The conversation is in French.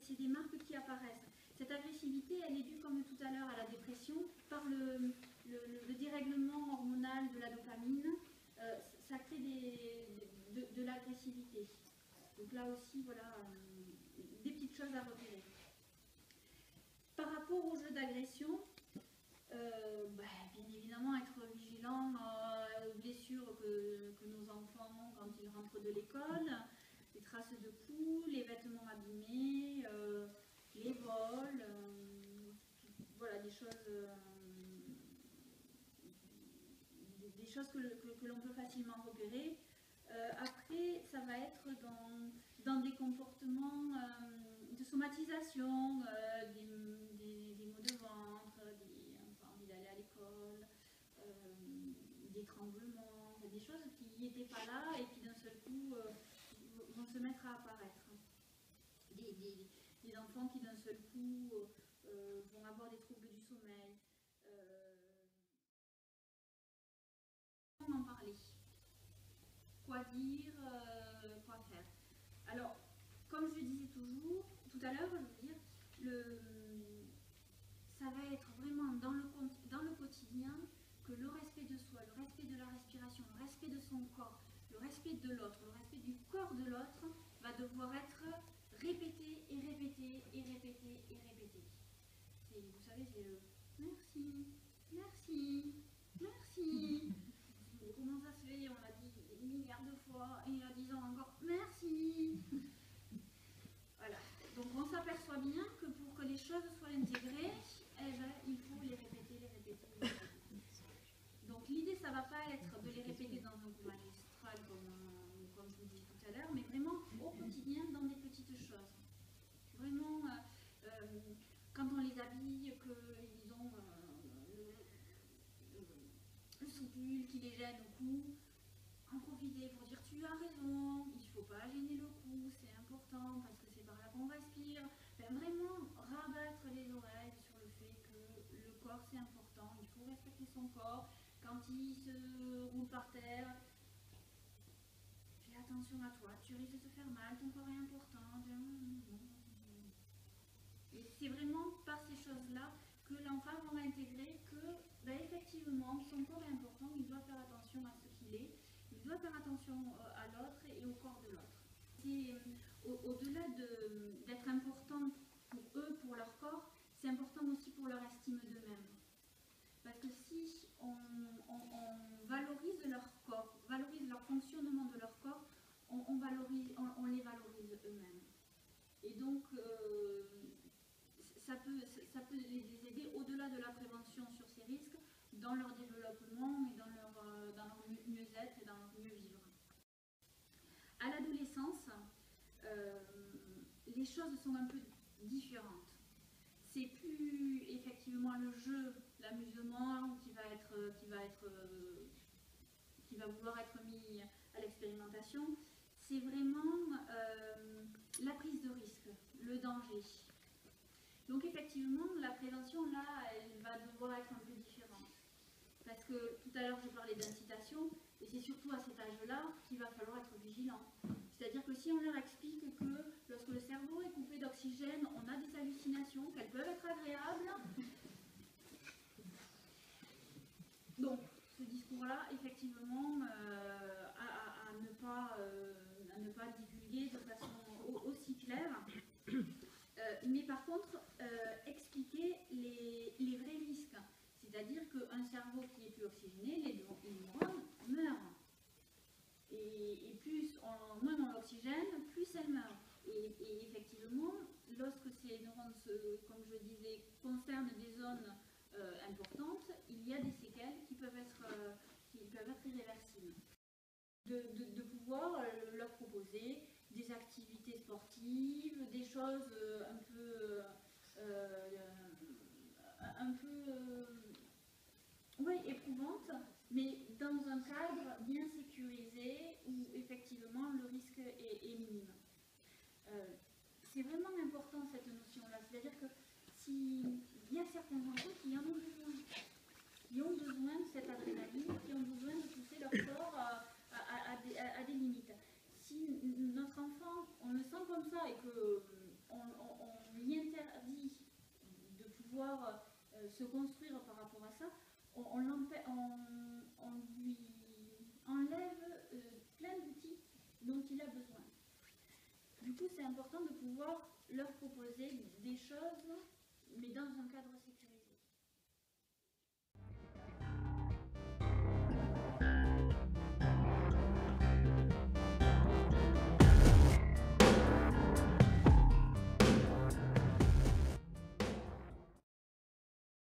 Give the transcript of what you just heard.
c'est des marques qui apparaissent. Cette agressivité, elle est due, comme tout à l'heure, à la dépression, par le dérèglement hormonal de la dopamine. Ça crée de l'agressivité. Donc là aussi, voilà, des petites choses à repérer. Par rapport au jeu d'agression, bien évidemment, être vigilant aux blessures que nos enfants, quand ils rentrent de l'école, les traces de coups, les vêtements abîmés, les vols, voilà, des choses que l'on peut facilement repérer. Après, ça va être dans des comportements de somatisation, des maux de ventre, envie d'aller à l'école, des tremblements, des choses qui n'étaient pas là et qui d'un seul coup vont se mettre à apparaître. Des enfants qui d'un seul coup vont avoir des troubles du sommeil. En parler. Quoi dire, quoi faire. Alors, comme je disais toujours, tout à l'heure, je veux dire, ça va être vraiment dans le quotidien que le respect de soi, le respect de la respiration, le respect de son corps, le respect de l'autre, le respect du corps de l'autre va devoir être répété et répété et répété et répété. Vous savez, c'est le merci, merci, merci. Comment ça se fait? On l'a dit des milliards de fois et il y a 10 ans encore merci. Voilà. Donc on s'aperçoit bien que pour que les choses soient intégrées, eh ben, il faut les répéter, les répéter, les répéter. Donc l'idée, ça ne va pas être de les répéter dans un cours magistral comme je vous disais tout à l'heure, mais vraiment au quotidien dans des petites choses. Vraiment, quand on les habille, qu'ils ont le soupul qui les gêne au cou, en profiter pour dire tu as raison, il ne faut pas gêner le cou, c'est important parce que c'est par là qu'on respire. Enfin, vraiment rabattre les oreilles sur le fait que le corps c'est important, il faut respecter son corps. Quand il se roule par terre, fais attention à toi, tu risques de te faire mal, ton corps est important. Et c'est vraiment par ces choses-là que l'enfant va intégrer que, effectivement, son corps est important, il doit faire attention à ce qu'il est, il doit faire attention à l'autre et au corps de l'autre. C'est au-delà d'être important pour eux, pour leur corps, c'est important aussi pour leur estime d'eux-mêmes. Parce que si on valorise leur corps, valorise leur fonctionnement de leur corps, on les valorise eux-mêmes. Et donc, ça peut les aider au-delà de la prévention sur ces risques, dans leur développement et dans leur mieux-être et dans leur mieux-vivre. À l'adolescence, les choses sont un peu différentes. C'est plus effectivement le jeu, l'amusement qui va vouloir être mis à l'expérimentation. C'est vraiment la prise de risque, le danger. Donc effectivement, la prévention, là, elle va devoir être un peu différente. Parce que tout à l'heure, je parlais d'incitation, et c'est surtout à cet âge-là qu'il va falloir être vigilant. C'est-à-dire que si on leur explique que lorsque le cerveau est coupé d'oxygène, on a des hallucinations, qu'elles peuvent être agréables. Donc, ce discours-là, effectivement, à ne pas divulguer de façon aussi claire. Mais par contre, expliquer les vrais risques. C'est-à-dire qu'un cerveau qui est plus oxygéné, les neurones meurent. Et moins on l'oxygène, plus elles meurent. Et effectivement, lorsque ces neurones, comme je disais, concernent des zones importantes, il y a des séquelles qui peuvent être irréversibles. De pouvoir leur proposer des activités sportives, des choses éprouvantes, mais dans un cadre bien sécurisé où effectivement le risque est minime. C'est vraiment important cette notion-là, c'est-à-dire que s'il y a certains enfants qui en ont besoin, qui ont besoin de cette adrénaline, qui ont besoin de pousser leur corps à des limites. Si notre enfant, on le sent comme ça et qu'on se construire par rapport à ça, on lui enlève plein d'outils dont il a besoin. Du coup, c'est important de pouvoir leur proposer des choses, mais dans un cadre